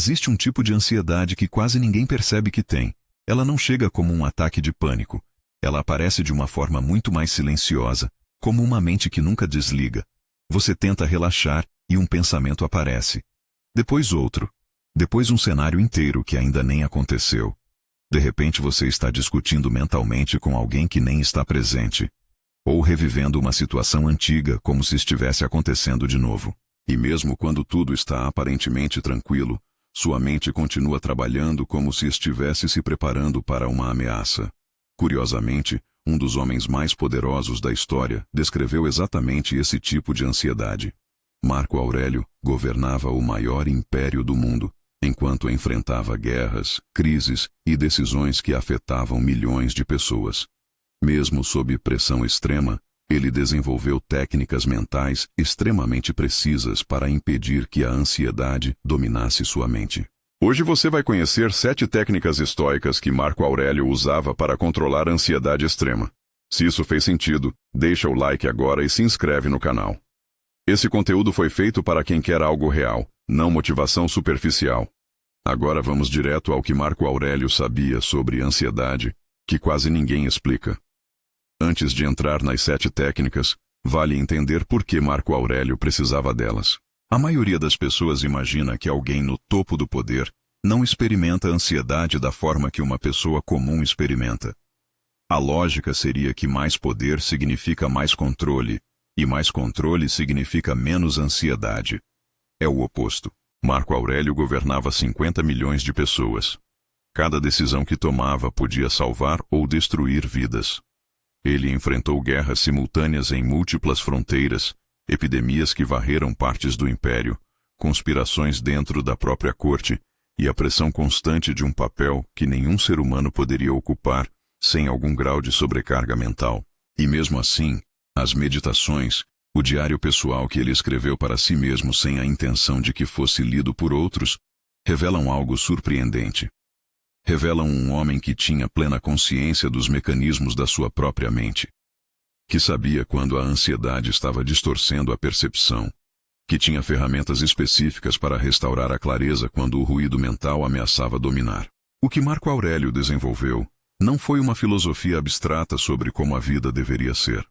Existe um tipo de ansiedade que quase ninguém percebe que tem. Ela não chega como um ataque de pânico. Ela aparece de uma forma muito mais silenciosa, como uma mente que nunca desliga. Você tenta relaxar e um pensamento aparece. Depois outro. Depois um cenário inteiro que ainda nem aconteceu. De repente você está discutindo mentalmente com alguém que nem está presente. Ou revivendo uma situação antiga como se estivesse acontecendo de novo. E mesmo quando tudo está aparentemente tranquilo, sua mente continua trabalhando como se estivesse se preparando para uma ameaça. Curiosamente, um dos homens mais poderosos da história descreveu exatamente esse tipo de ansiedade. Marco Aurélio governava o maior império do mundo, enquanto enfrentava guerras, crises e decisões que afetavam milhões de pessoas. Mesmo sob pressão extrema, ele desenvolveu técnicas mentais extremamente precisas para impedir que a ansiedade dominasse sua mente. Hoje você vai conhecer 7 técnicas estoicas que Marco Aurélio usava para controlar a ansiedade extrema. Se isso fez sentido, deixa o like agora e se inscreve no canal. Esse conteúdo foi feito para quem quer algo real, não motivação superficial. Agora vamos direto ao que Marco Aurélio sabia sobre ansiedade, que quase ninguém explica. Antes de entrar nas 7 técnicas, vale entender por que Marco Aurélio precisava delas. A maioria das pessoas imagina que alguém no topo do poder não experimenta ansiedade da forma que uma pessoa comum experimenta. A lógica seria que mais poder significa mais controle, e mais controle significa menos ansiedade. É o oposto. Marco Aurélio governava 50 milhões de pessoas. Cada decisão que tomava podia salvar ou destruir vidas. Ele enfrentou guerras simultâneas em múltiplas fronteiras, epidemias que varreram partes do império, conspirações dentro da própria corte e a pressão constante de um papel que nenhum ser humano poderia ocupar sem algum grau de sobrecarga mental. E mesmo assim, as meditações, o diário pessoal que ele escreveu para si mesmo sem a intenção de que fosse lido por outros, revelam algo surpreendente. Revelam um homem que tinha plena consciência dos mecanismos da sua própria mente. Que sabia quando a ansiedade estava distorcendo a percepção. Que tinha ferramentas específicas para restaurar a clareza quando o ruído mental ameaçava dominar. O que Marco Aurélio desenvolveu não foi uma filosofia abstrata sobre como a vida deveria ser.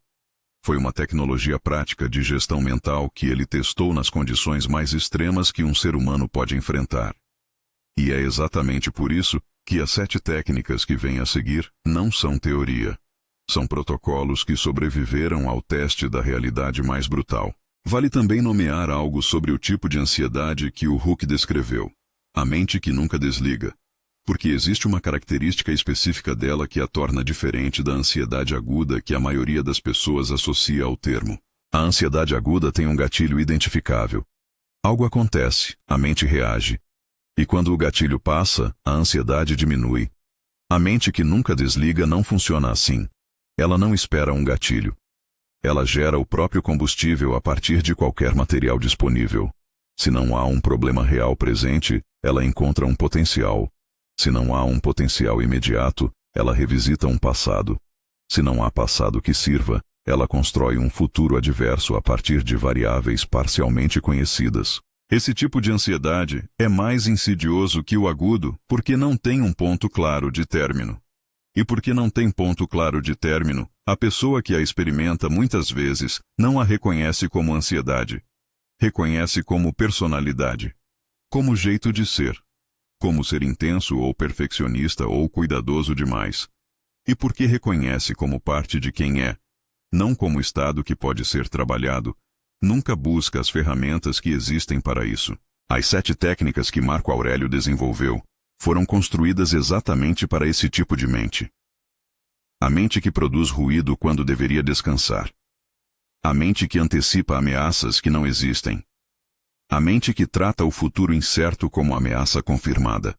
Foi uma tecnologia prática de gestão mental que ele testou nas condições mais extremas que um ser humano pode enfrentar. E é exatamente por isso que as 7 técnicas que vêm a seguir não são teoria. São protocolos que sobreviveram ao teste da realidade mais brutal. Vale também nomear algo sobre o tipo de ansiedade que o Huck descreveu. A mente que nunca desliga. Porque existe uma característica específica dela que a torna diferente da ansiedade aguda que a maioria das pessoas associa ao termo. A ansiedade aguda tem um gatilho identificável. Algo acontece, a mente reage. E quando o gatilho passa, a ansiedade diminui. A mente que nunca desliga não funciona assim. Ela não espera um gatilho. Ela gera o próprio combustível a partir de qualquer material disponível. Se não há um problema real presente, ela encontra um potencial. Se não há um potencial imediato, ela revisita um passado. Se não há passado que sirva, ela constrói um futuro adverso a partir de variáveis parcialmente conhecidas. Esse tipo de ansiedade é mais insidioso que o agudo porque não tem um ponto claro de término. E porque não tem ponto claro de término, a pessoa que a experimenta muitas vezes não a reconhece como ansiedade. Reconhece como personalidade. Como jeito de ser. Como ser intenso ou perfeccionista ou cuidadoso demais. E porque reconhece como parte de quem é, não como estado que pode ser trabalhado, nunca busca as ferramentas que existem para isso. As 7 técnicas que Marco Aurélio desenvolveu foram construídas exatamente para esse tipo de mente. A mente que produz ruído quando deveria descansar. A mente que antecipa ameaças que não existem. A mente que trata o futuro incerto como ameaça confirmada.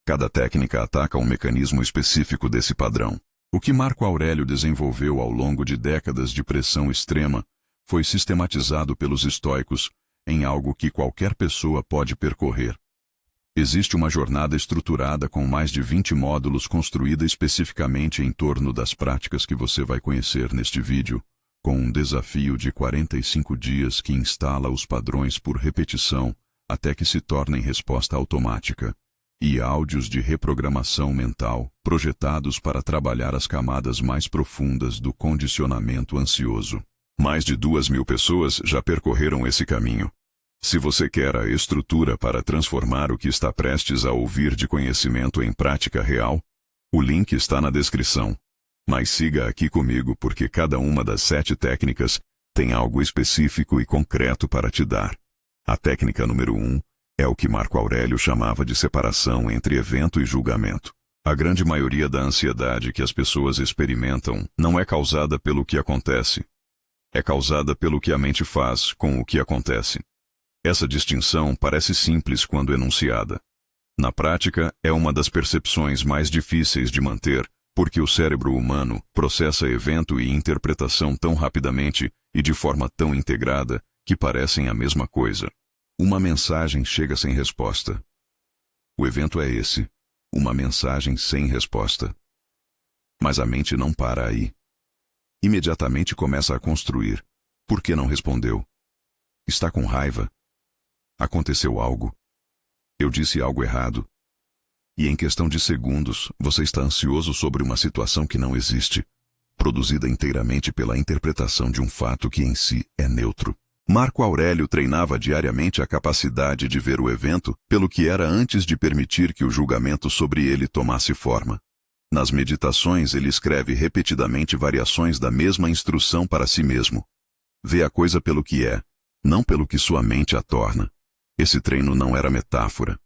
Cada técnica ataca um mecanismo específico desse padrão. O que Marco Aurélio desenvolveu ao longo de décadas de pressão extrema foi sistematizado pelos estoicos em algo que qualquer pessoa pode percorrer. Existe uma jornada estruturada com mais de 20 módulos construída especificamente em torno das práticas que você vai conhecer neste vídeo, com um desafio de 45 dias que instala os padrões por repetição, até que se torna em resposta automática, e áudios de reprogramação mental projetados para trabalhar as camadas mais profundas do condicionamento ansioso. Mais de 2.000 pessoas já percorreram esse caminho. Se você quer a estrutura para transformar o que está prestes a ouvir de conhecimento em prática real, o link está na descrição. Mas siga aqui comigo porque cada uma das 7 técnicas tem algo específico e concreto para te dar. A técnica número 1 é o que Marco Aurélio chamava de separação entre evento e julgamento. A grande maioria da ansiedade que as pessoas experimentam não é causada pelo que acontece. É causada pelo que a mente faz com o que acontece. Essa distinção parece simples quando enunciada. Na prática, é uma das percepções mais difíceis de manter, porque o cérebro humano processa evento e interpretação tão rapidamente e de forma tão integrada que parecem a mesma coisa. Uma mensagem chega sem resposta. O evento é esse, uma mensagem sem resposta. Mas a mente não para aí. Imediatamente começa a construir. Por que não respondeu? Está com raiva? Aconteceu algo? Eu disse algo errado? E em questão de segundos, você está ansioso sobre uma situação que não existe, produzida inteiramente pela interpretação de um fato que em si é neutro. Marco Aurélio treinava diariamente a capacidade de ver o evento pelo que era antes de permitir que o julgamento sobre ele tomasse forma. Nas meditações ele escreve repetidamente variações da mesma instrução para si mesmo. Vê a coisa pelo que é, não pelo que sua mente a torna. Esse treino não era metáfora.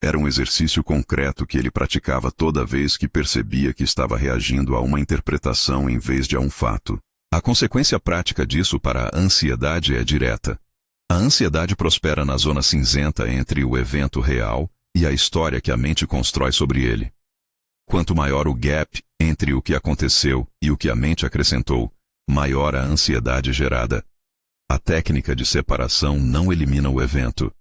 Era um exercício concreto que ele praticava toda vez que percebia que estava reagindo a uma interpretação em vez de a um fato. A consequência prática disso para a ansiedade é direta. A ansiedade prospera na zona cinzenta entre o evento real e a história que a mente constrói sobre ele. Quanto maior o gap entre o que aconteceu e o que a mente acrescentou, maior a ansiedade gerada. A técnica de separação não elimina o evento.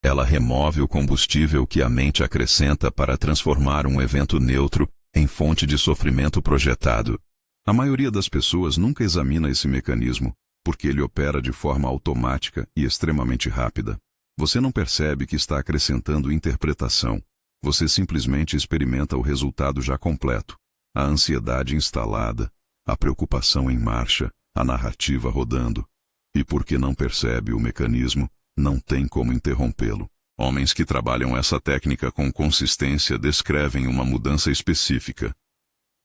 Ela remove o combustível que a mente acrescenta para transformar um evento neutro em fonte de sofrimento projetado. A maioria das pessoas nunca examina esse mecanismo, porque ele opera de forma automática e extremamente rápida. Você não percebe que está acrescentando interpretação. Você simplesmente experimenta o resultado já completo. A ansiedade instalada, a preocupação em marcha, a narrativa rodando. E porque não percebe o mecanismo, não tem como interrompê-lo. Homens que trabalham essa técnica com consistência descrevem uma mudança específica.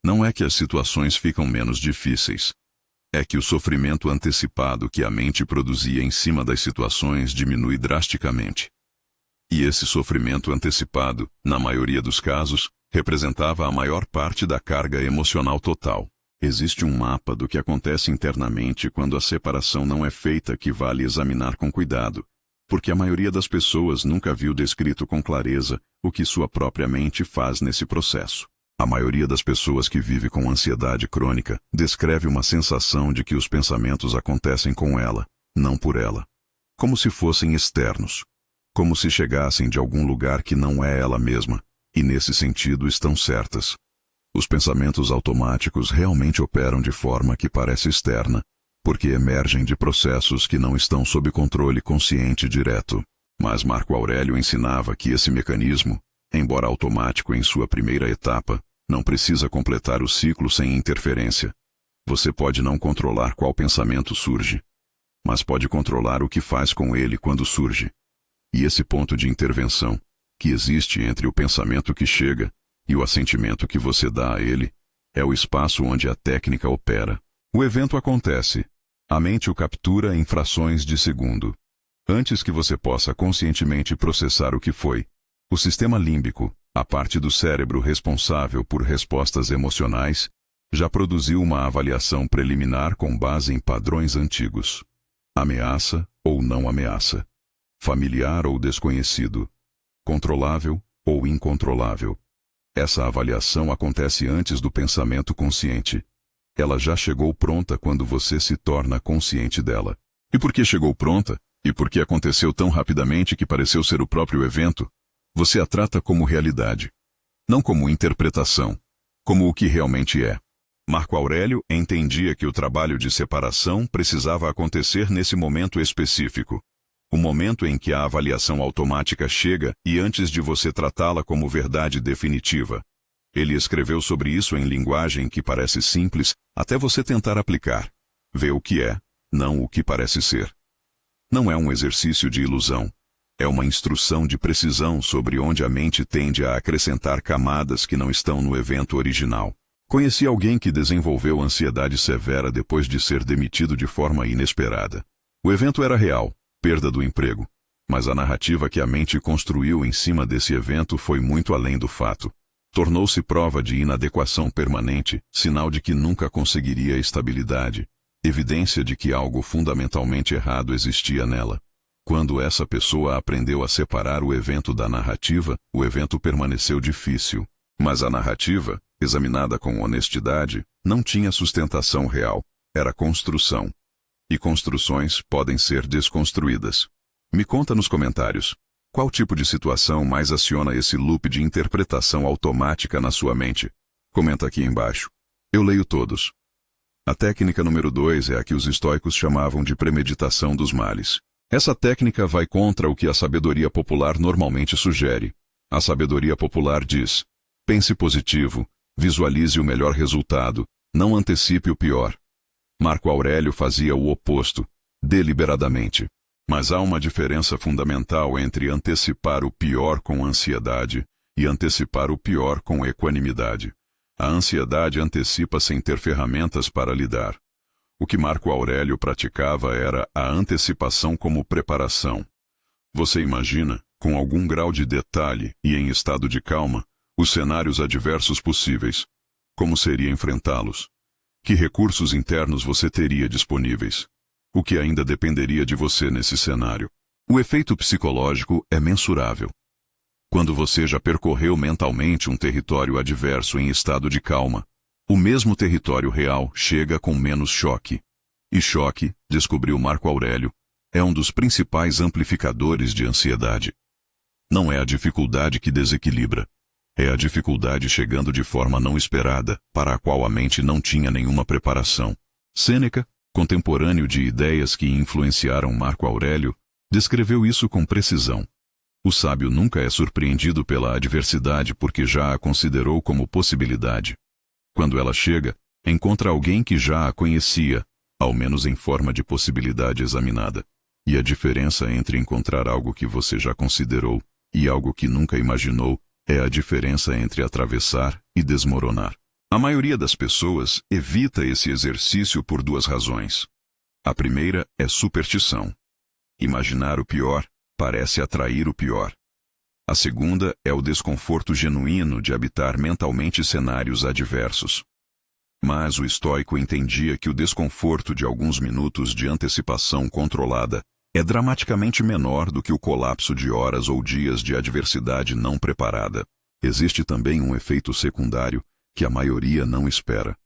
Não é que as situações ficam menos difíceis. É que o sofrimento antecipado que a mente produzia em cima das situações diminui drasticamente. E esse sofrimento antecipado, na maioria dos casos, representava a maior parte da carga emocional total. Existe um mapa do que acontece internamente quando a separação não é feita que vale examinar com cuidado, porque a maioria das pessoas nunca viu descrito com clareza o que sua própria mente faz nesse processo. A maioria das pessoas que vive com ansiedade crônica descreve uma sensação de que os pensamentos acontecem com ela, não por ela. Como se fossem externos. Como se chegassem de algum lugar que não é ela mesma, e nesse sentido estão certas. Os pensamentos automáticos realmente operam de forma que parece externa, porque emergem de processos que não estão sob controle consciente direto. Mas Marco Aurélio ensinava que esse mecanismo, embora automático em sua primeira etapa, não precisa completar o ciclo sem interferência. Você pode não controlar qual pensamento surge, mas pode controlar o que faz com ele quando surge. E esse ponto de intervenção, que existe entre o pensamento que chega e o assentimento que você dá a ele, é o espaço onde a técnica opera. O evento acontece. A mente o captura em frações de segundo. Antes que você possa conscientemente processar o que foi, o sistema límbico, a parte do cérebro responsável por respostas emocionais, já produziu uma avaliação preliminar com base em padrões antigos. Ameaça ou não ameaça. Familiar ou desconhecido. Controlável ou incontrolável. Essa avaliação acontece antes do pensamento consciente. Ela já chegou pronta quando você se torna consciente dela. E por que chegou pronta? E por que aconteceu tão rapidamente que pareceu ser o próprio evento? Você a trata como realidade. Não como interpretação. Como o que realmente é. Marco Aurélio entendia que o trabalho de separação precisava acontecer nesse momento específico. O momento em que a avaliação automática chega e antes de você tratá-la como verdade definitiva. Ele escreveu sobre isso em linguagem que parece simples até você tentar aplicar. Vê o que é, não o que parece ser. Não é um exercício de ilusão. É uma instrução de precisão sobre onde a mente tende a acrescentar camadas que não estão no evento original. Conheci alguém que desenvolveu ansiedade severa depois de ser demitido de forma inesperada. O evento era real, perda do emprego, mas a narrativa que a mente construiu em cima desse evento foi muito além do fato. Tornou-se prova de inadequação permanente, sinal de que nunca conseguiria estabilidade, evidência de que algo fundamentalmente errado existia nela. Quando essa pessoa aprendeu a separar o evento da narrativa, o evento permaneceu difícil. Mas a narrativa, examinada com honestidade, não tinha sustentação real. Era construção. E construções podem ser desconstruídas. Me conta nos comentários. Qual tipo de situação mais aciona esse loop de interpretação automática na sua mente? Comenta aqui embaixo. Eu leio todos. A técnica número 2 é a que os estoicos chamavam de premeditação dos males. Essa técnica vai contra o que a sabedoria popular normalmente sugere. A sabedoria popular diz: pense positivo, visualize o melhor resultado, não antecipe o pior. Marco Aurélio fazia o oposto, deliberadamente. Mas há uma diferença fundamental entre antecipar o pior com ansiedade e antecipar o pior com equanimidade. A ansiedade antecipa sem ter ferramentas para lidar. O que Marco Aurélio praticava era a antecipação como preparação. Você imagina, com algum grau de detalhe e em estado de calma, os cenários adversos possíveis. Como seria enfrentá-los? Que recursos internos você teria disponíveis? O que ainda dependeria de você nesse cenário? O efeito psicológico é mensurável. Quando você já percorreu mentalmente um território adverso em estado de calma, o mesmo território real chega com menos choque. E choque, descobriu Marco Aurélio, é um dos principais amplificadores de ansiedade. Não é a dificuldade que desequilibra. É a dificuldade chegando de forma não esperada, para a qual a mente não tinha nenhuma preparação. Sêneca, contemporâneo de ideias que influenciaram Marco Aurélio, descreveu isso com precisão. O sábio nunca é surpreendido pela adversidade porque já a considerou como possibilidade. Quando ela chega, encontra alguém que já a conhecia, ao menos em forma de possibilidade examinada. E a diferença entre encontrar algo que você já considerou e algo que nunca imaginou é a diferença entre atravessar e desmoronar. A maioria das pessoas evita esse exercício por duas razões. A primeira é superstição. Imaginar o pior parece atrair o pior. A segunda é o desconforto genuíno de habitar mentalmente cenários adversos. Mas o estoico entendia que o desconforto de alguns minutos de antecipação controlada é dramaticamente menor do que o colapso de horas ou dias de adversidade não preparada. Existe também um efeito secundário que a maioria não espera.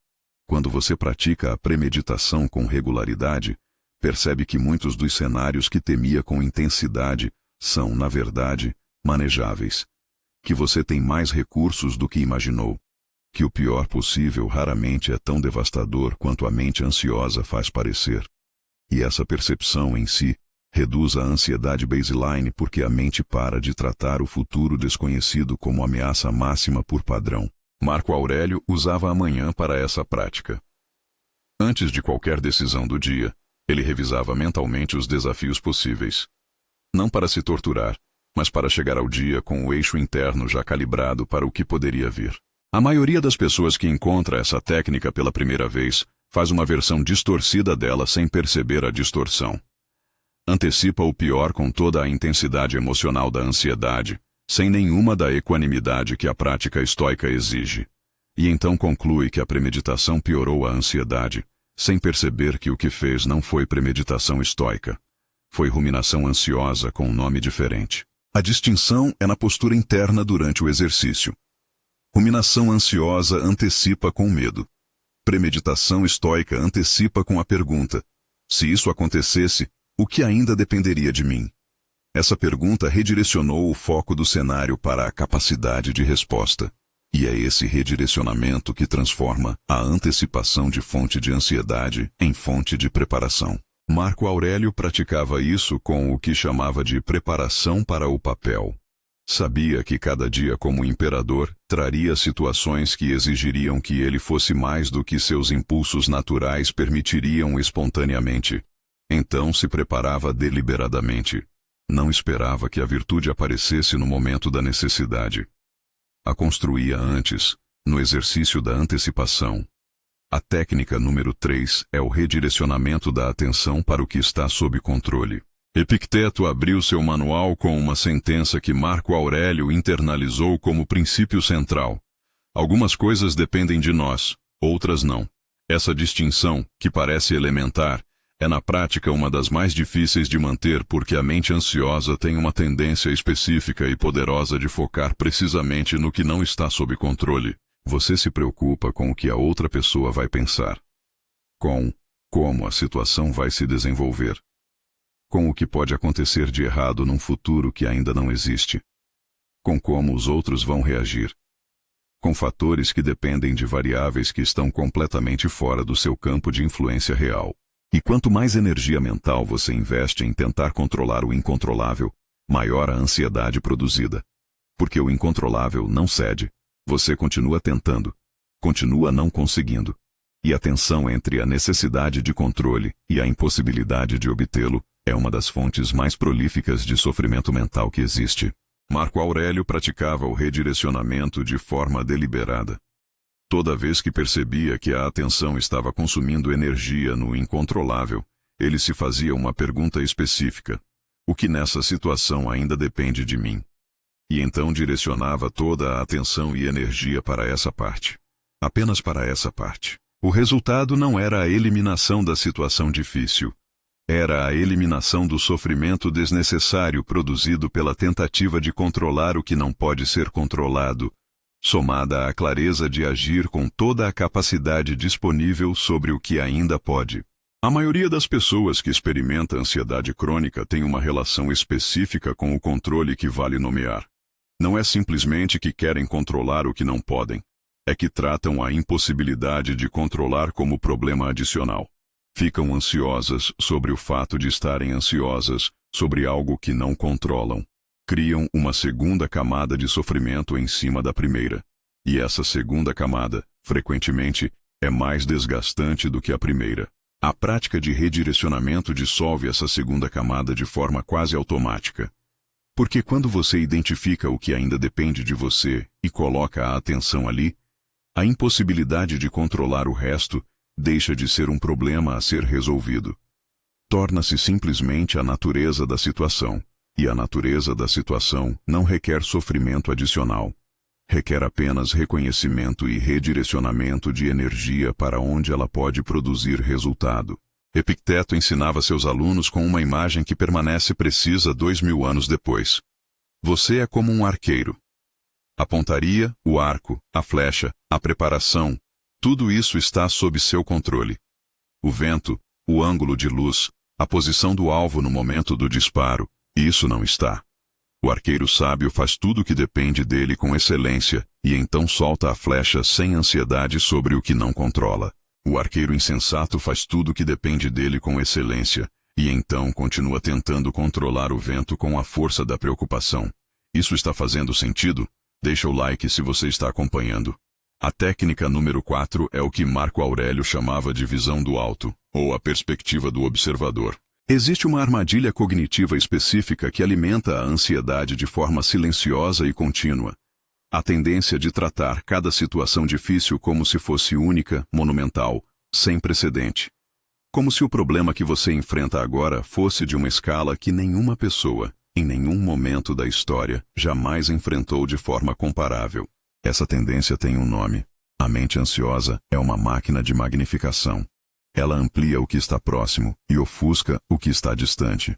Quando você pratica a premeditação com regularidade, percebe que muitos dos cenários que temia com intensidade são, na verdade, manejáveis. Que você tem mais recursos do que imaginou. Que o pior possível raramente é tão devastador quanto a mente ansiosa faz parecer. E essa percepção em si reduz a ansiedade baseline porque a mente para de tratar o futuro desconhecido como ameaça máxima por padrão. Marco Aurélio usava a manhã para essa prática. Antes de qualquer decisão do dia, ele revisava mentalmente os desafios possíveis. Não para se torturar, mas para chegar ao dia com o eixo interno já calibrado para o que poderia vir. A maioria das pessoas que encontra essa técnica pela primeira vez faz uma versão distorcida dela sem perceber a distorção. Antecipa o pior com toda a intensidade emocional da ansiedade, sem nenhuma da equanimidade que a prática estoica exige. E então conclui que a premeditação piorou a ansiedade, sem perceber que o que fez não foi premeditação estoica. Foi ruminação ansiosa com um nome diferente. A distinção é na postura interna durante o exercício. Ruminação ansiosa antecipa com medo. Premeditação estoica antecipa com a pergunta: se isso acontecesse, o que ainda dependeria de mim? Essa pergunta redirecionou o foco do cenário para a capacidade de resposta. E é esse redirecionamento que transforma a antecipação de fonte de ansiedade em fonte de preparação. Marco Aurélio praticava isso com o que chamava de preparação para o papel. Sabia que cada dia como imperador traria situações que exigiriam que ele fosse mais do que seus impulsos naturais permitiriam espontaneamente. Então se preparava deliberadamente. Não esperava que a virtude aparecesse no momento da necessidade. A construía antes, no exercício da antecipação. A técnica número 3 é o redirecionamento da atenção para o que está sob controle. Epicteto abriu seu manual com uma sentença que Marco Aurélio internalizou como princípio central. Algumas coisas dependem de nós, outras não. Essa distinção, que parece elementar, é na prática uma das mais difíceis de manter porque a mente ansiosa tem uma tendência específica e poderosa de focar precisamente no que não está sob controle. Você se preocupa com o que a outra pessoa vai pensar, com como a situação vai se desenvolver, com o que pode acontecer de errado num futuro que ainda não existe, com como os outros vão reagir, com fatores que dependem de variáveis que estão completamente fora do seu campo de influência real. E quanto mais energia mental você investe em tentar controlar o incontrolável, maior a ansiedade produzida. Porque o incontrolável não cede. Você continua tentando, continua não conseguindo. E a tensão entre a necessidade de controle e a impossibilidade de obtê-lo é uma das fontes mais prolíficas de sofrimento mental que existe. Marco Aurélio praticava o redirecionamento de forma deliberada. Toda vez que percebia que a atenção estava consumindo energia no incontrolável, ele se fazia uma pergunta específica: o que nessa situação ainda depende de mim? E então direcionava toda a atenção e energia para essa parte. Apenas para essa parte. O resultado não era a eliminação da situação difícil. Era a eliminação do sofrimento desnecessário produzido pela tentativa de controlar o que não pode ser controlado, somada à clareza de agir com toda a capacidade disponível sobre o que ainda pode. A maioria das pessoas que experimenta ansiedade crônica tem uma relação específica com o controle que vale nomear. Não é simplesmente que querem controlar o que não podem, é que tratam a impossibilidade de controlar como problema adicional. Ficam ansiosas sobre o fato de estarem ansiosas sobre algo que não controlam. Criam uma segunda camada de sofrimento em cima da primeira. E essa segunda camada, frequentemente, é mais desgastante do que a primeira. A prática de redirecionamento dissolve essa segunda camada de forma quase automática. Porque quando você identifica o que ainda depende de você e coloca a atenção ali, a impossibilidade de controlar o resto deixa de ser um problema a ser resolvido. Torna-se simplesmente a natureza da situação. E a natureza da situação não requer sofrimento adicional. Requer apenas reconhecimento e redirecionamento de energia para onde ela pode produzir resultado. Epicteto ensinava seus alunos com uma imagem que permanece precisa 2000 anos depois. Você é como um arqueiro. A pontaria, o arco, a flecha, a preparação, tudo isso está sob seu controle. O vento, o ângulo de luz, a posição do alvo no momento do disparo, isso não está. O arqueiro sábio faz tudo o que depende dele com excelência, e então solta a flecha sem ansiedade sobre o que não controla. O arqueiro insensato faz tudo o que depende dele com excelência, e então continua tentando controlar o vento com a força da preocupação. Isso está fazendo sentido? Deixa o like se você está acompanhando. A técnica número 4 é o que Marco Aurélio chamava de visão do alto, ou a perspectiva do observador. Existe uma armadilha cognitiva específica que alimenta a ansiedade de forma silenciosa e contínua. A tendência de tratar cada situação difícil como se fosse única, monumental, sem precedente. Como se o problema que você enfrenta agora fosse de uma escala que nenhuma pessoa, em nenhum momento da história, jamais enfrentou de forma comparável. Essa tendência tem um nome. A mente ansiosa é uma máquina de magnificação. Ela amplia o que está próximo e ofusca o que está distante.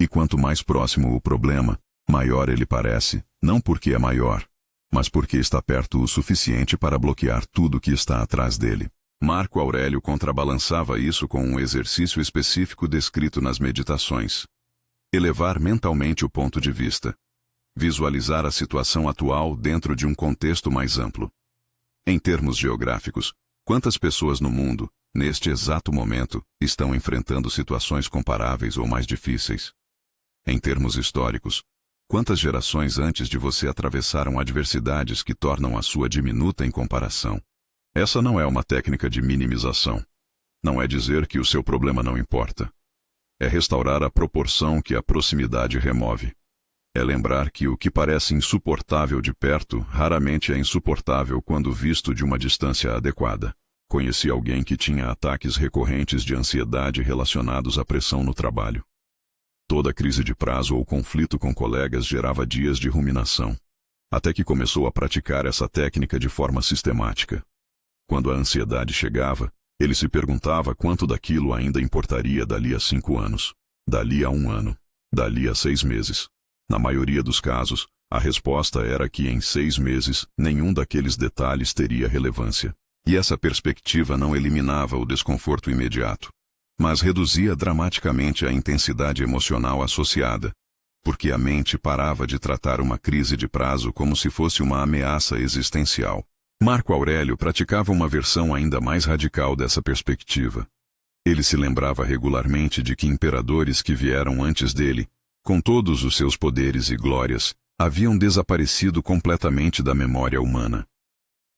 E quanto mais próximo o problema, maior ele parece, não porque é maior, mas porque está perto o suficiente para bloquear tudo que está atrás dele. Marco Aurélio contrabalançava isso com um exercício específico descrito nas meditações. Elevar mentalmente o ponto de vista. Visualizar a situação atual dentro de um contexto mais amplo. Em termos geográficos, quantas pessoas no mundo, neste exato momento, estão enfrentando situações comparáveis ou mais difíceis. Em termos históricos, quantas gerações antes de você atravessaram adversidades que tornam a sua diminuta em comparação? Essa não é uma técnica de minimização. Não é dizer que o seu problema não importa. É restaurar a proporção que a proximidade remove. É lembrar que o que parece insuportável de perto raramente é insuportável quando visto de uma distância adequada. Conheci alguém que tinha ataques recorrentes de ansiedade relacionados à pressão no trabalho. Toda crise de prazo ou conflito com colegas gerava dias de ruminação, até que começou a praticar essa técnica de forma sistemática. Quando a ansiedade chegava, ele se perguntava quanto daquilo ainda importaria dali a 5 anos, dali a 1 ano, dali a 6 meses. Na maioria dos casos, a resposta era que em 6 meses nenhum daqueles detalhes teria relevância. E essa perspectiva não eliminava o desconforto imediato, mas reduzia dramaticamente a intensidade emocional associada, porque a mente parava de tratar uma crise de prazo como se fosse uma ameaça existencial. Marco Aurélio praticava uma versão ainda mais radical dessa perspectiva. Ele se lembrava regularmente de que imperadores que vieram antes dele, com todos os seus poderes e glórias, haviam desaparecido completamente da memória humana.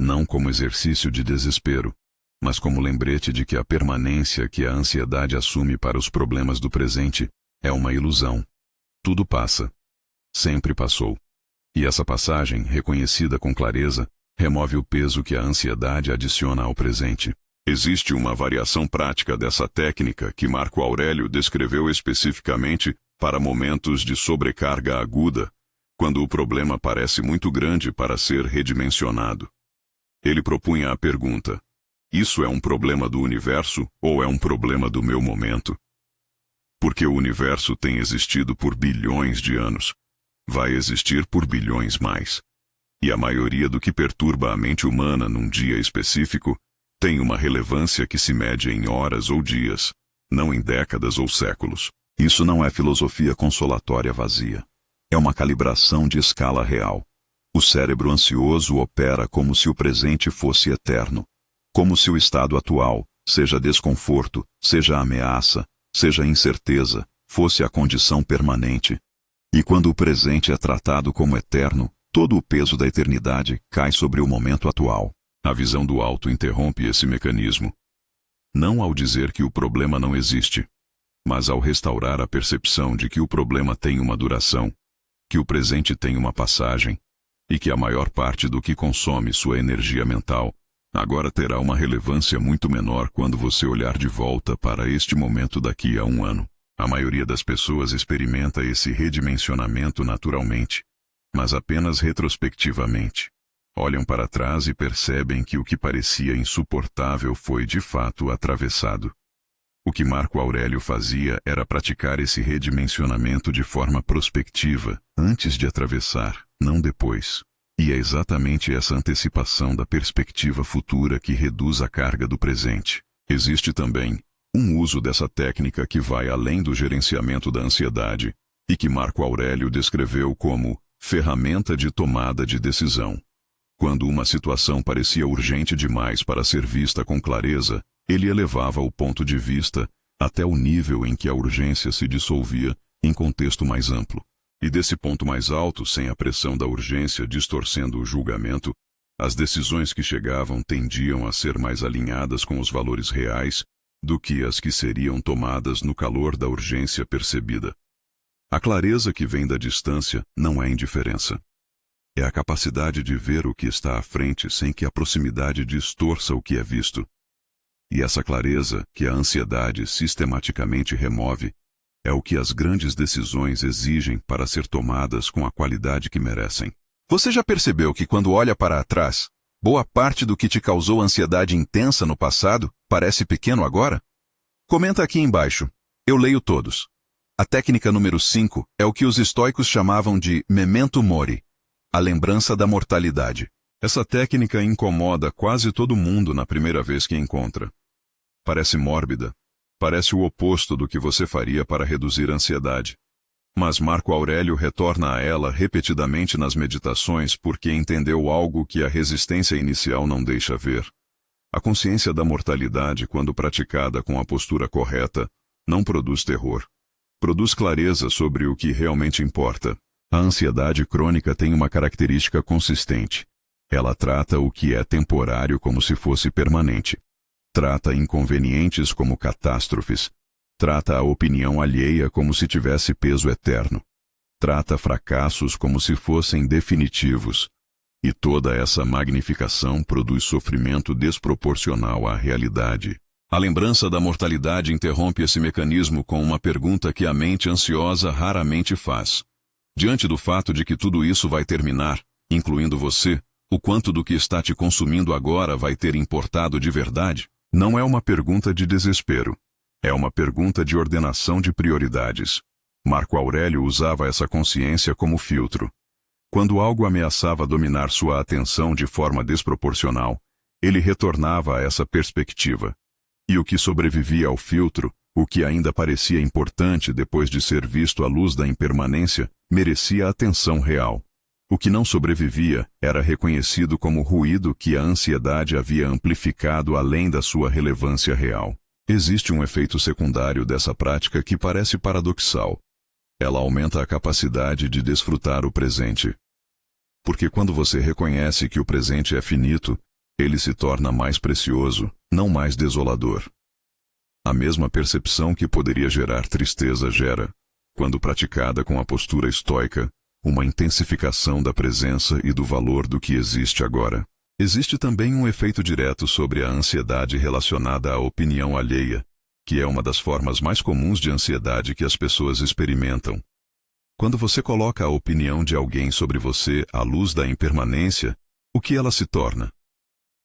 Não como exercício de desespero, mas como lembrete de que a permanência que a ansiedade assume para os problemas do presente é uma ilusão. Tudo passa. Sempre passou. E essa passagem, reconhecida com clareza, remove o peso que a ansiedade adiciona ao presente. Existe uma variação prática dessa técnica que Marco Aurélio descreveu especificamente para momentos de sobrecarga aguda, quando o problema parece muito grande para ser redimensionado. Ele propunha a pergunta: isso é um problema do universo ou é um problema do meu momento? Porque o universo tem existido por bilhões de anos. Vai existir por bilhões mais. E a maioria do que perturba a mente humana num dia específico tem uma relevância que se mede em horas ou dias, não em décadas ou séculos. Isso não é filosofia consolatória vazia. É uma calibração de escala real. O cérebro ansioso opera como se o presente fosse eterno. Como se o estado atual, seja desconforto, seja ameaça, seja incerteza, fosse a condição permanente. E quando o presente é tratado como eterno, todo o peso da eternidade cai sobre o momento atual. A visão do alto interrompe esse mecanismo. Não ao dizer que o problema não existe, mas ao restaurar a percepção de que o problema tem uma duração, que o presente tem uma passagem, e que a maior parte do que consome sua energia mental agora terá uma relevância muito menor quando você olhar de volta para este momento daqui a 1 ano. A maioria das pessoas experimenta esse redimensionamento naturalmente, mas apenas retrospectivamente. Olham para trás e percebem que o que parecia insuportável foi de fato atravessado. O que Marco Aurélio fazia era praticar esse redimensionamento de forma prospectiva, antes de atravessar, não depois. E é exatamente essa antecipação da perspectiva futura que reduz a carga do presente. Existe também um uso dessa técnica que vai além do gerenciamento da ansiedade, e que Marco Aurélio descreveu como ferramenta de tomada de decisão. Quando uma situação parecia urgente demais para ser vista com clareza, ele elevava o ponto de vista até o nível em que a urgência se dissolvia em contexto mais amplo. E desse ponto mais alto, sem a pressão da urgência distorcendo o julgamento, as decisões que chegavam tendiam a ser mais alinhadas com os valores reais do que as que seriam tomadas no calor da urgência percebida. A clareza que vem da distância não é indiferença. É a capacidade de ver o que está à frente sem que a proximidade distorça o que é visto. E essa clareza, que a ansiedade sistematicamente remove, é o que as grandes decisões exigem para ser tomadas com a qualidade que merecem. Você já percebeu que quando olha para trás, boa parte do que te causou ansiedade intensa no passado parece pequeno agora? Comenta aqui embaixo. Eu leio todos. A técnica número 5 é o que os estoicos chamavam de memento mori, a lembrança da mortalidade. Essa técnica incomoda quase todo mundo na primeira vez que encontra. Parece mórbida. Parece o oposto do que você faria para reduzir a ansiedade. Mas Marco Aurélio retorna a ela repetidamente nas meditações porque entendeu algo que a resistência inicial não deixa ver. A consciência da mortalidade, quando praticada com a postura correta, não produz terror. Produz clareza sobre o que realmente importa. A ansiedade crônica tem uma característica consistente. Ela trata o que é temporário como se fosse permanente. Trata inconvenientes como catástrofes. Trata a opinião alheia como se tivesse peso eterno. Trata fracassos como se fossem definitivos. E toda essa magnificação produz sofrimento desproporcional à realidade. A lembrança da mortalidade interrompe esse mecanismo com uma pergunta que a mente ansiosa raramente faz. Diante do fato de que tudo isso vai terminar, incluindo você, o quanto do que está te consumindo agora vai ter importado de verdade? Não é uma pergunta de desespero. É uma pergunta de ordenação de prioridades. Marco Aurélio usava essa consciência como filtro. Quando algo ameaçava dominar sua atenção de forma desproporcional, ele retornava a essa perspectiva. E o que sobrevivia ao filtro, o que ainda parecia importante depois de ser visto à luz da impermanência, merecia atenção real. O que não sobrevivia era reconhecido como ruído que a ansiedade havia amplificado além da sua relevância real. Existe um efeito secundário dessa prática que parece paradoxal. Ela aumenta a capacidade de desfrutar o presente. Porque quando você reconhece que o presente é finito, ele se torna mais precioso, não mais desolador. A mesma percepção que poderia gerar tristeza gera, quando praticada com a postura estoica, uma intensificação da presença e do valor do que existe agora. Existe também um efeito direto sobre a ansiedade relacionada à opinião alheia, que é uma das formas mais comuns de ansiedade que as pessoas experimentam. Quando você coloca a opinião de alguém sobre você à luz da impermanência, o que ela se torna?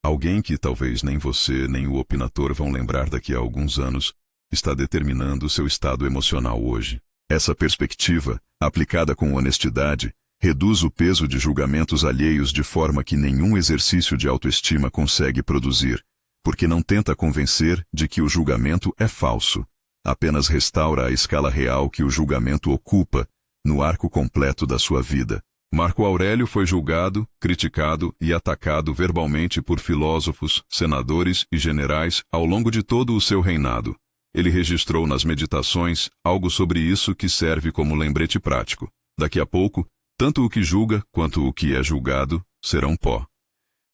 Alguém que talvez nem você nem o opinador vão lembrar daqui a alguns anos, está determinando seu estado emocional hoje. Essa perspectiva, aplicada com honestidade, reduz o peso de julgamentos alheios de forma que nenhum exercício de autoestima consegue produzir, porque não tenta convencer de que o julgamento é falso. Apenas restaura a escala real que o julgamento ocupa, no arco completo da sua vida. Marco Aurélio foi julgado, criticado e atacado verbalmente por filósofos, senadores e generais ao longo de todo o seu reinado. Ele registrou nas meditações algo sobre isso que serve como lembrete prático. Daqui a pouco, tanto o que julga quanto o que é julgado serão pó.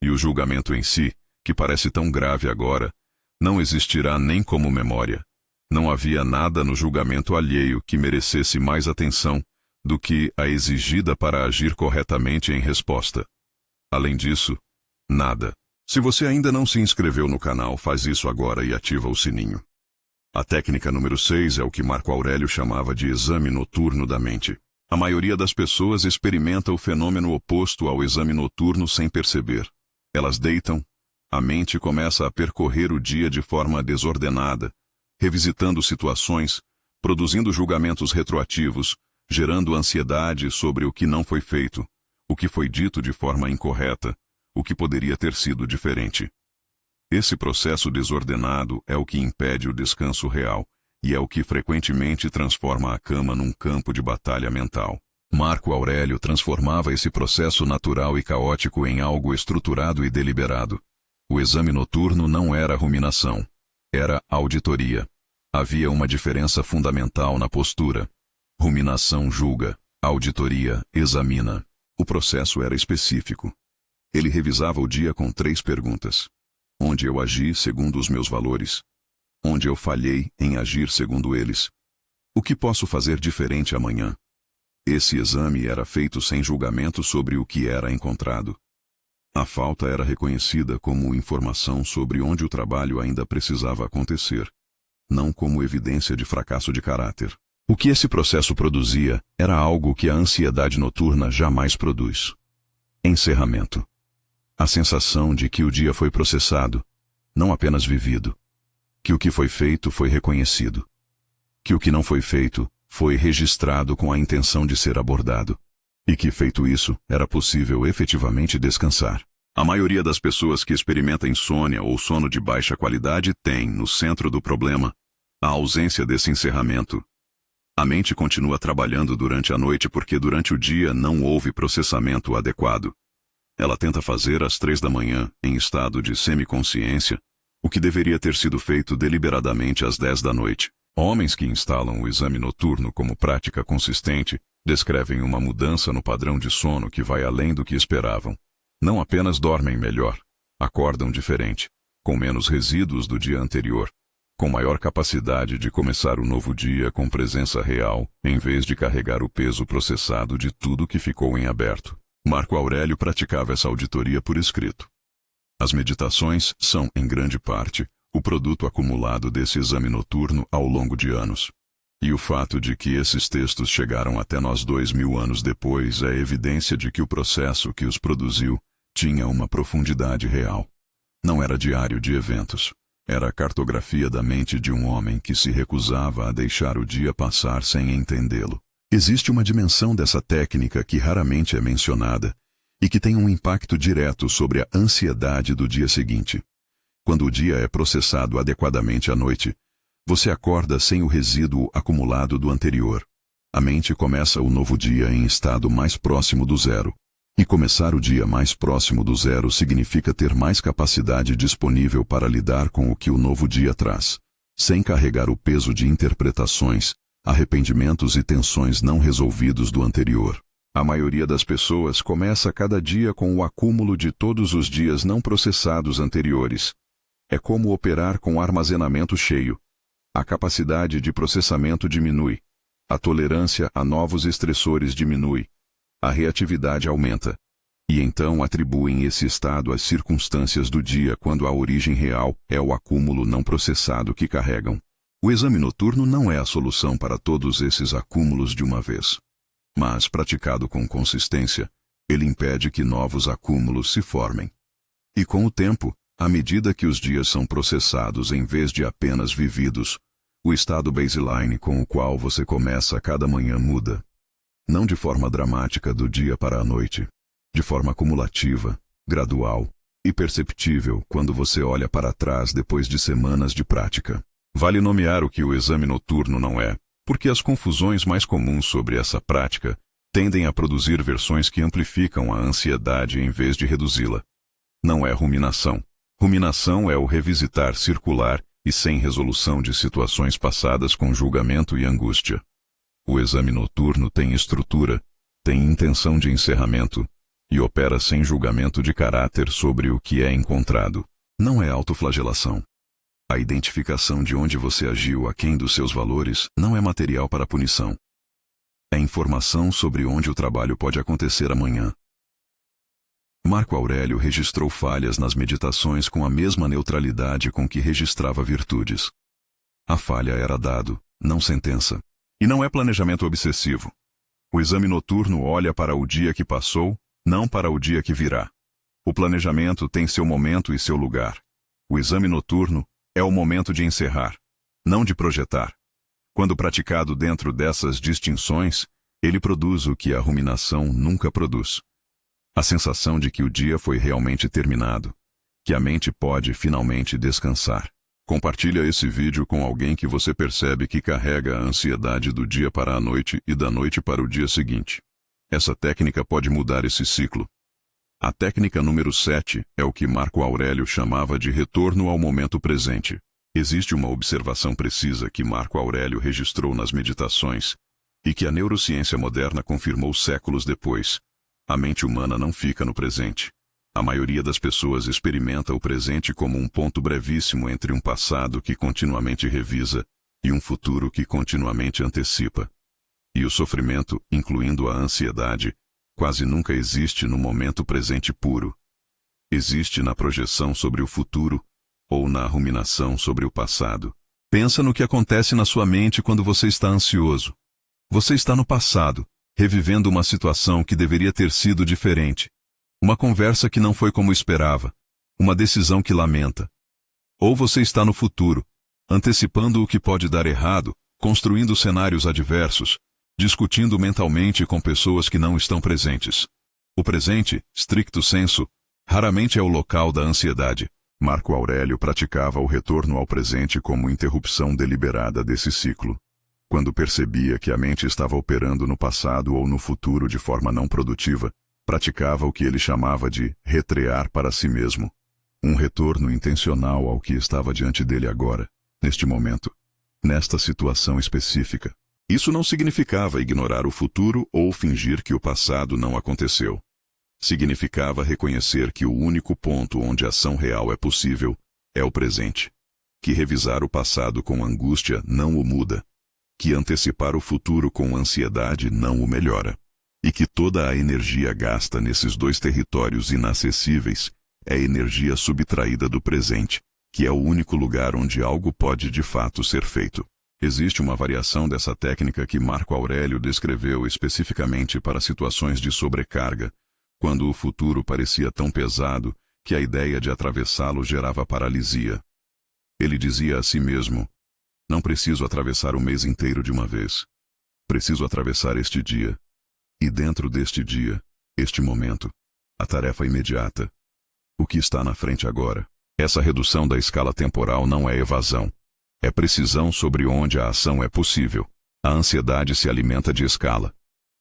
E o julgamento em si, que parece tão grave agora, não existirá nem como memória. Não havia nada no julgamento alheio que merecesse mais atenção do que a exigida para agir corretamente em resposta. Além disso, nada. Se você ainda não se inscreveu no canal, faz isso agora e ativa o sininho. A técnica número 6 é o que Marco Aurélio chamava de exame noturno da mente. A maioria das pessoas experimenta o fenômeno oposto ao exame noturno sem perceber. Elas deitam, a mente começa a percorrer o dia de forma desordenada, revisitando situações, produzindo julgamentos retroativos, gerando ansiedade sobre o que não foi feito, o que foi dito de forma incorreta, o que poderia ter sido diferente. Esse processo desordenado é o que impede o descanso real, e é o que frequentemente transforma a cama num campo de batalha mental. Marco Aurélio transformava esse processo natural e caótico em algo estruturado e deliberado. O exame noturno não era ruminação, era auditoria. Havia uma diferença fundamental na postura. Ruminação julga, auditoria examina. O processo era específico. Ele revisava o dia com 3 perguntas. Onde eu agi segundo os meus valores? Onde eu falhei em agir segundo eles? O que posso fazer diferente amanhã? Esse exame era feito sem julgamento sobre o que era encontrado. A falta era reconhecida como informação sobre onde o trabalho ainda precisava acontecer, não como evidência de fracasso de caráter. O que esse processo produzia era algo que a ansiedade noturna jamais produz. Encerramento. A sensação de que o dia foi processado, não apenas vivido. Que o que foi feito foi reconhecido. Que o que não foi feito foi registrado com a intenção de ser abordado. E que, feito isso, era possível efetivamente descansar. A maioria das pessoas que experimenta insônia ou sono de baixa qualidade tem, no centro do problema, a ausência desse encerramento. A mente continua trabalhando durante a noite porque durante o dia não houve processamento adequado. Ela tenta fazer às 3 da manhã, em estado de semiconsciência, o que deveria ter sido feito deliberadamente às 10 da noite. Homens que instalam o exame noturno como prática consistente descrevem uma mudança no padrão de sono que vai além do que esperavam. Não apenas dormem melhor, acordam diferente, com menos resíduos do dia anterior, com maior capacidade de começar o novo dia com presença real, em vez de carregar o peso processado de tudo que ficou em aberto. Marco Aurélio praticava essa auditoria por escrito. As meditações são, em grande parte, o produto acumulado desse exame noturno ao longo de anos. E o fato de que esses textos chegaram até nós 2000 anos depois é evidência de que o processo que os produziu tinha uma profundidade real. Não era diário de eventos. Era a cartografia da mente de um homem que se recusava a deixar o dia passar sem entendê-lo. Existe uma dimensão dessa técnica que raramente é mencionada e que tem um impacto direto sobre a ansiedade do dia seguinte. Quando o dia é processado adequadamente à noite, você acorda sem o resíduo acumulado do anterior. A mente começa o novo dia em estado mais próximo do zero. E começar o dia mais próximo do zero significa ter mais capacidade disponível para lidar com o que o novo dia traz, sem carregar o peso de interpretações, arrependimentos e tensões não resolvidos do anterior. A maioria das pessoas começa cada dia com o acúmulo de todos os dias não processados anteriores. É como operar com armazenamento cheio. A capacidade de processamento diminui. A tolerância a novos estressores diminui. A reatividade aumenta. E então atribuem esse estado às circunstâncias do dia quando a origem real é o acúmulo não processado que carregam. O exame noturno não é a solução para todos esses acúmulos de uma vez. Mas, praticado com consistência, ele impede que novos acúmulos se formem. E com o tempo, à medida que os dias são processados em vez de apenas vividos, o estado baseline com o qual você começa cada manhã muda. Não de forma dramática do dia para a noite, de forma acumulativa, gradual e perceptível quando você olha para trás depois de semanas de prática. Vale nomear o que o exame noturno não é, porque as confusões mais comuns sobre essa prática tendem a produzir versões que amplificam a ansiedade em vez de reduzi-la. Não é ruminação. Ruminação é o revisitar circular e sem resolução de situações passadas com julgamento e angústia. O exame noturno tem estrutura, tem intenção de encerramento e opera sem julgamento de caráter sobre o que é encontrado. Não é autoflagelação. A identificação de onde você agiu aquém dos seus valores não é material para punição. É informação sobre onde o trabalho pode acontecer amanhã. Marco Aurélio registrou falhas nas meditações com a mesma neutralidade com que registrava virtudes. A falha era dado, não sentença. E não é planejamento obsessivo. O exame noturno olha para o dia que passou, não para o dia que virá. O planejamento tem seu momento e seu lugar. O exame noturno é o momento de encerrar, não de projetar. Quando praticado dentro dessas distinções, ele produz o que a ruminação nunca produz. A sensação de que o dia foi realmente terminado, que a mente pode finalmente descansar. Compartilha esse vídeo com alguém que você percebe que carrega a ansiedade do dia para a noite e da noite para o dia seguinte. Essa técnica pode mudar esse ciclo. A técnica número 7 é o que Marco Aurélio chamava de retorno ao momento presente. Existe uma observação precisa que Marco Aurélio registrou nas meditações e que a neurociência moderna confirmou séculos depois. A mente humana não fica no presente. A maioria das pessoas experimenta o presente como um ponto brevíssimo entre um passado que continuamente revisa e um futuro que continuamente antecipa. E o sofrimento, incluindo a ansiedade, quase nunca existe no momento presente puro. Existe na projeção sobre o futuro ou na ruminação sobre o passado. Pensa no que acontece na sua mente quando você está ansioso. Você está no passado, revivendo uma situação que deveria ter sido diferente. Uma conversa que não foi como esperava. Uma decisão que lamenta. Ou você está no futuro, antecipando o que pode dar errado, construindo cenários adversos, discutindo mentalmente com pessoas que não estão presentes. O presente, stricto sensu, raramente é o local da ansiedade. Marco Aurélio praticava o retorno ao presente como interrupção deliberada desse ciclo. Quando percebia que a mente estava operando no passado ou no futuro de forma não produtiva, Praticava o que ele chamava de retrear para si mesmo. Um retorno intencional ao que estava diante dele agora, neste momento, nesta situação específica. Isso não significava ignorar o futuro ou fingir que o passado não aconteceu. Significava reconhecer que o único ponto onde a ação real é possível é o presente. Que revisar o passado com angústia não o muda. Que antecipar o futuro com ansiedade não o melhora. E que toda a energia gasta nesses dois territórios inacessíveis é energia subtraída do presente, que é o único lugar onde algo pode de fato ser feito. Existe uma variação dessa técnica que Marco Aurélio descreveu especificamente para situações de sobrecarga, quando o futuro parecia tão pesado que a ideia de atravessá-lo gerava paralisia. Ele dizia a si mesmo: não preciso atravessar o mês inteiro de uma vez. Preciso atravessar este dia. E dentro deste dia, este momento, a tarefa imediata. O que está na frente agora? Essa redução da escala temporal não é evasão. É precisão sobre onde a ação é possível. A ansiedade se alimenta de escala.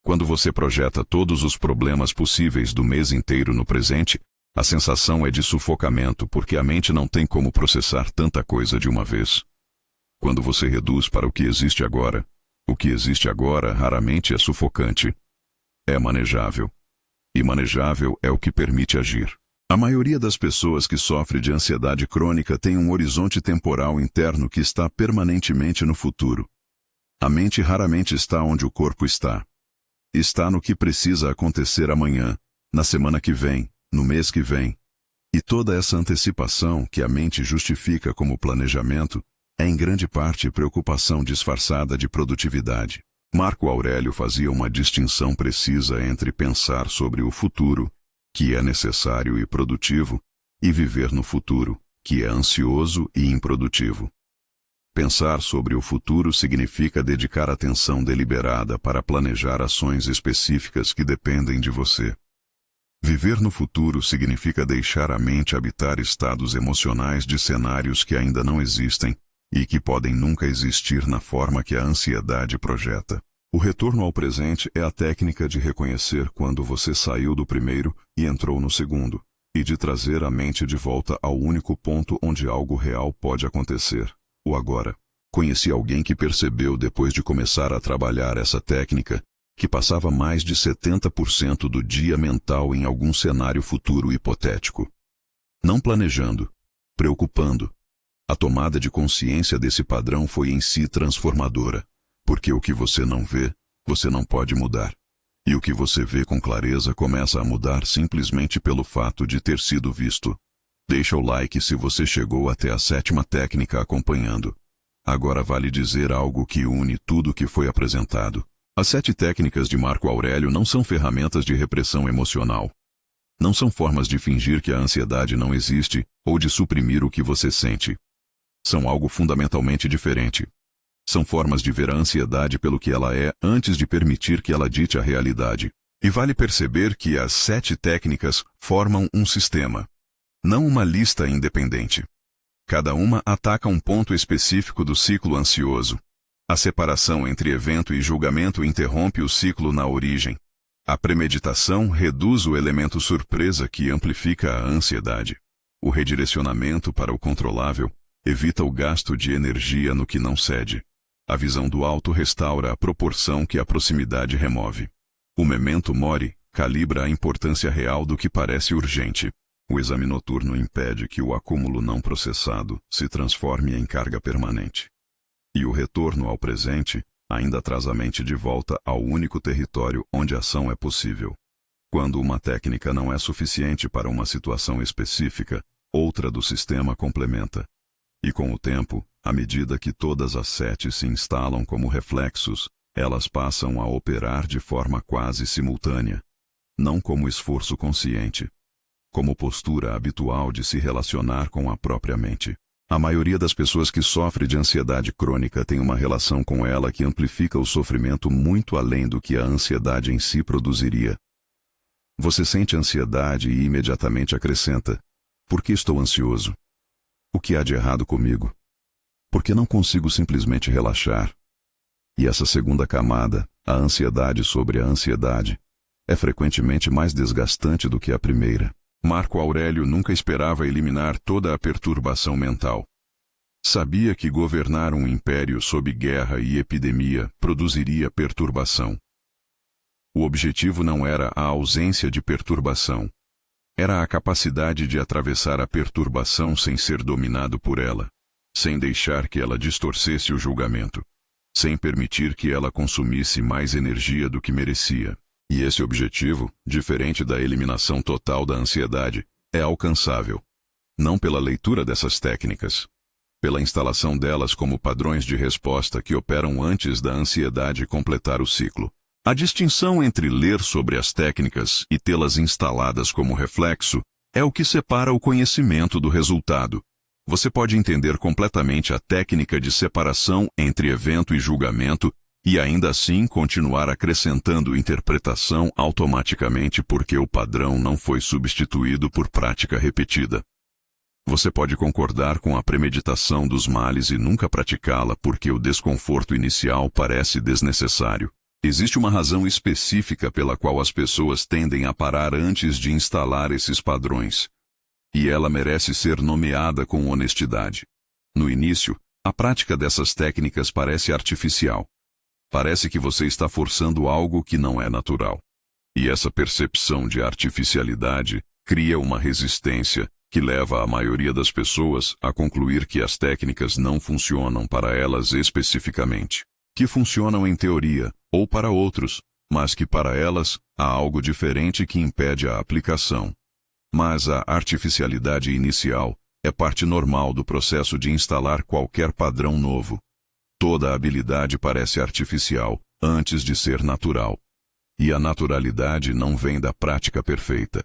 Quando você projeta todos os problemas possíveis do mês inteiro no presente, a sensação é de sufocamento porque a mente não tem como processar tanta coisa de uma vez. Quando você reduz para o que existe agora raramente é sufocante. É manejável. E manejável é o que permite agir. A maioria das pessoas que sofre de ansiedade crônica tem um horizonte temporal interno que está permanentemente no futuro. A mente raramente está onde o corpo está. Está no que precisa acontecer amanhã, na semana que vem, no mês que vem. E toda essa antecipação que a mente justifica como planejamento é em grande parte preocupação disfarçada de produtividade. Marco Aurélio fazia uma distinção precisa entre pensar sobre o futuro, que é necessário e produtivo, e viver no futuro, que é ansioso e improdutivo. Pensar sobre o futuro significa dedicar atenção deliberada para planejar ações específicas que dependem de você. Viver no futuro significa deixar a mente habitar estados emocionais de cenários que ainda não existem e que podem nunca existir na forma que a ansiedade projeta. O retorno ao presente é a técnica de reconhecer quando você saiu do primeiro e entrou no segundo, e de trazer a mente de volta ao único ponto onde algo real pode acontecer, o agora. Conheci alguém que percebeu depois de começar a trabalhar essa técnica que passava mais de 70% do dia mental em algum cenário futuro hipotético. Não planejando, preocupando. A tomada de consciência desse padrão foi em si transformadora. Porque o que você não vê, você não pode mudar. E o que você vê com clareza começa a mudar simplesmente pelo fato de ter sido visto. Deixa o like se você chegou até a 7ª técnica acompanhando. Agora vale dizer algo que une tudo o que foi apresentado. As 7 técnicas de Marco Aurélio não são ferramentas de repressão emocional. Não são formas de fingir que a ansiedade não existe ou de suprimir o que você sente. São algo fundamentalmente diferente. São formas de ver a ansiedade pelo que ela é antes de permitir que ela dite a realidade. E vale perceber que as 7 técnicas formam um sistema, não uma lista independente. Cada uma ataca um ponto específico do ciclo ansioso. A separação entre evento e julgamento interrompe o ciclo na origem. A premeditação reduz o elemento surpresa que amplifica a ansiedade. O redirecionamento para o controlável evita o gasto de energia no que não cede. A visão do alto restaura a proporção que a proximidade remove. O memento mori calibra a importância real do que parece urgente. O exame noturno impede que o acúmulo não processado se transforme em carga permanente. E o retorno ao presente ainda traz a mente de volta ao único território onde a ação é possível. Quando uma técnica não é suficiente para uma situação específica, outra do sistema complementa. E com o tempo, à medida que todas as 7 se instalam como reflexos, elas passam a operar de forma quase simultânea, não como esforço consciente, como postura habitual de se relacionar com a própria mente. A maioria das pessoas que sofre de ansiedade crônica tem uma relação com ela que amplifica o sofrimento muito além do que a ansiedade em si produziria. Você sente ansiedade e imediatamente acrescenta: por que estou ansioso? O que há de errado comigo? Por que não consigo simplesmente relaxar? E essa segunda camada, a ansiedade sobre a ansiedade, é frequentemente mais desgastante do que a primeira. Marco Aurélio nunca esperava eliminar toda a perturbação mental. Sabia que governar um império sob guerra e epidemia produziria perturbação. O objetivo não era a ausência de perturbação. Era a capacidade de atravessar a perturbação sem ser dominado por ela, sem deixar que ela distorcesse o julgamento, sem permitir que ela consumisse mais energia do que merecia. E esse objetivo, diferente da eliminação total da ansiedade, é alcançável, não pela leitura dessas técnicas, pela instalação delas como padrões de resposta que operam antes da ansiedade completar o ciclo. A distinção entre ler sobre as técnicas e tê-las instaladas como reflexo é o que separa o conhecimento do resultado. Você pode entender completamente a técnica de separação entre evento e julgamento e ainda assim continuar acrescentando interpretação automaticamente porque o padrão não foi substituído por prática repetida. Você pode concordar com a premeditação dos males e nunca praticá-la porque o desconforto inicial parece desnecessário. Existe uma razão específica pela qual as pessoas tendem a parar antes de instalar esses padrões. E ela merece ser nomeada com honestidade. No início, a prática dessas técnicas parece artificial. Parece que você está forçando algo que não é natural. E essa percepção de artificialidade cria uma resistência que leva a maioria das pessoas a concluir que as técnicas não funcionam para elas especificamente, que funcionam em teoria, ou para outros, mas que para elas há algo diferente que impede a aplicação. Mas a artificialidade inicial é parte normal do processo de instalar qualquer padrão novo. Toda habilidade parece artificial antes de ser natural. E a naturalidade não vem da prática perfeita.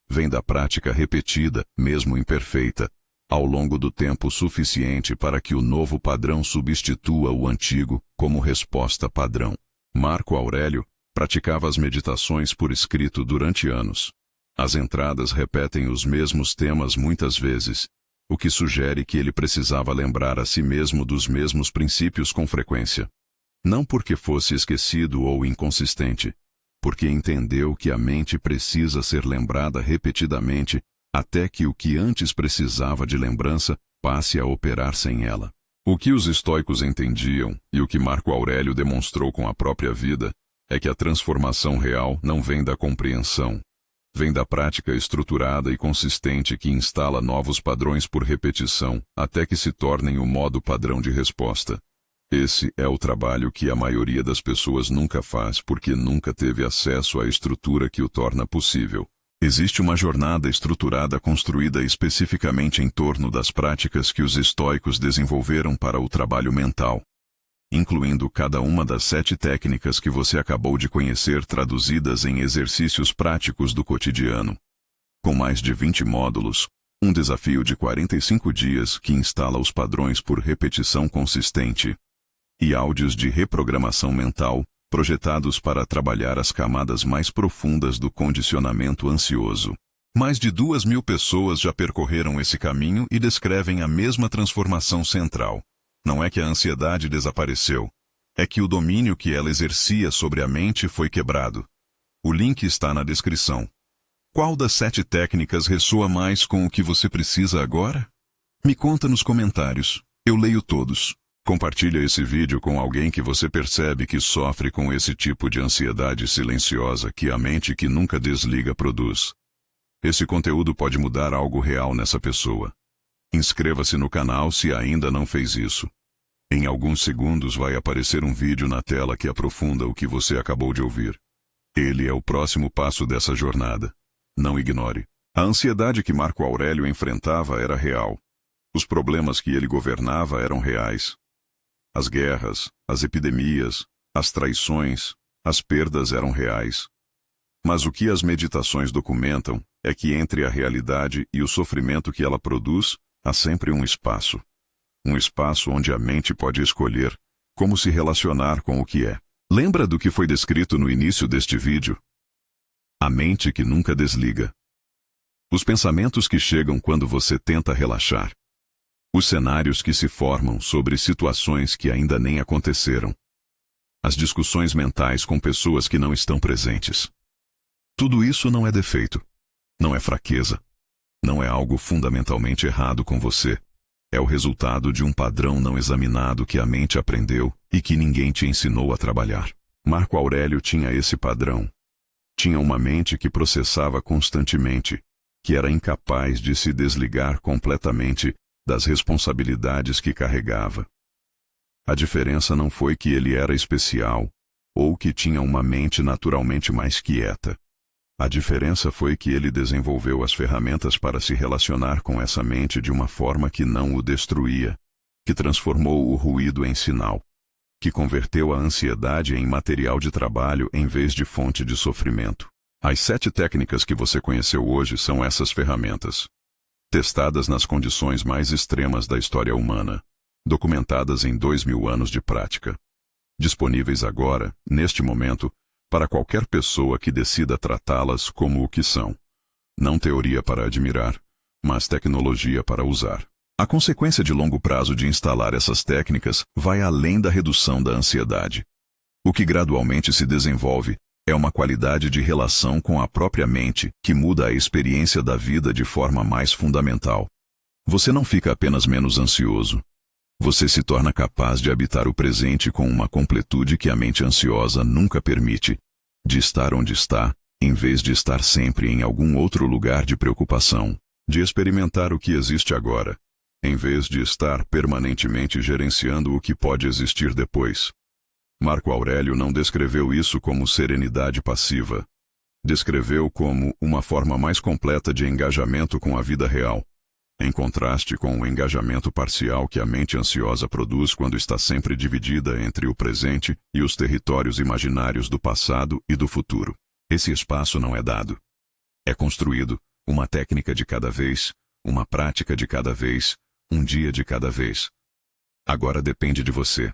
Vem da prática repetida, mesmo imperfeita, ao longo do tempo suficiente para que o novo padrão substitua o antigo como resposta padrão. Marco Aurélio praticava as meditações por escrito durante anos. As entradas repetem os mesmos temas muitas vezes, o que sugere que ele precisava lembrar a si mesmo dos mesmos princípios com frequência. Não porque fosse esquecido ou inconsistente, porque entendeu que a mente precisa ser lembrada repetidamente até que o que antes precisava de lembrança passe a operar sem ela. O que os estoicos entendiam, e o que Marco Aurélio demonstrou com a própria vida, é que a transformação real não vem da compreensão. Vem da prática estruturada e consistente que instala novos padrões por repetição até que se tornem o modo padrão de resposta. Esse é o trabalho que a maioria das pessoas nunca faz porque nunca teve acesso à estrutura que o torna possível. Existe uma jornada estruturada construída especificamente em torno das práticas que os estoicos desenvolveram para o trabalho mental, incluindo cada uma das 7 técnicas que você acabou de conhecer traduzidas em exercícios práticos do cotidiano. Com mais de 20 módulos, um desafio de 45 dias que instala os padrões por repetição consistente, e áudios de reprogramação mental, projetados para trabalhar as camadas mais profundas do condicionamento ansioso. Mais de 2.000 pessoas já percorreram esse caminho e descrevem a mesma transformação central. Não é que a ansiedade desapareceu, é que o domínio que ela exercia sobre a mente foi quebrado. O link está na descrição. Qual das 7 técnicas ressoa mais com o que você precisa agora? Me conta nos comentários, eu leio todos. Compartilha esse vídeo com alguém que você percebe que sofre com esse tipo de ansiedade silenciosa que a mente que nunca desliga produz. Esse conteúdo pode mudar algo real nessa pessoa. Inscreva-se no canal se ainda não fez isso. Em alguns segundos vai aparecer um vídeo na tela que aprofunda o que você acabou de ouvir. Ele é o próximo passo dessa jornada. Não ignore. A ansiedade que Marco Aurélio enfrentava era real. Os problemas que ele governava eram reais. As guerras, as epidemias, as traições, as perdas eram reais. Mas o que as meditações documentam é que entre a realidade e o sofrimento que ela produz, há sempre um espaço. Um espaço onde a mente pode escolher como se relacionar com o que é. Lembra do que foi descrito no início deste vídeo? A mente que nunca desliga. Os pensamentos que chegam quando você tenta relaxar. Os cenários que se formam sobre situações que ainda nem aconteceram. As discussões mentais com pessoas que não estão presentes. Tudo isso não é defeito. Não é fraqueza. Não é algo fundamentalmente errado com você. É o resultado de um padrão não examinado que a mente aprendeu e que ninguém te ensinou a trabalhar. Marco Aurélio tinha esse padrão. Tinha uma mente que processava constantemente, que era incapaz de se desligar completamente das responsabilidades que carregava. A diferença não foi que ele era especial, ou que tinha uma mente naturalmente mais quieta. A diferença foi que ele desenvolveu as ferramentas para se relacionar com essa mente de uma forma que não o destruía, que transformou o ruído em sinal, que converteu a ansiedade em material de trabalho em vez de fonte de sofrimento. As 7 técnicas que você conheceu hoje são essas ferramentas, testadas nas condições mais extremas da história humana, documentadas em 2000 anos de prática, disponíveis agora, neste momento, para qualquer pessoa que decida tratá-las como o que são. Não teoria para admirar, mas tecnologia para usar. A consequência de longo prazo de instalar essas técnicas vai além da redução da ansiedade. O que gradualmente se desenvolve é uma qualidade de relação com a própria mente que muda a experiência da vida de forma mais fundamental. Você não fica apenas menos ansioso. Você se torna capaz de habitar o presente com uma completude que a mente ansiosa nunca permite, de estar onde está, em vez de estar sempre em algum outro lugar de preocupação, de experimentar o que existe agora, em vez de estar permanentemente gerenciando o que pode existir depois. Marco Aurélio não descreveu isso como serenidade passiva. Descreveu como uma forma mais completa de engajamento com a vida real, em contraste com o engajamento parcial que a mente ansiosa produz quando está sempre dividida entre o presente e os territórios imaginários do passado e do futuro. Esse espaço não é dado. É construído, uma técnica de cada vez, uma prática de cada vez, um dia de cada vez. Agora depende de você.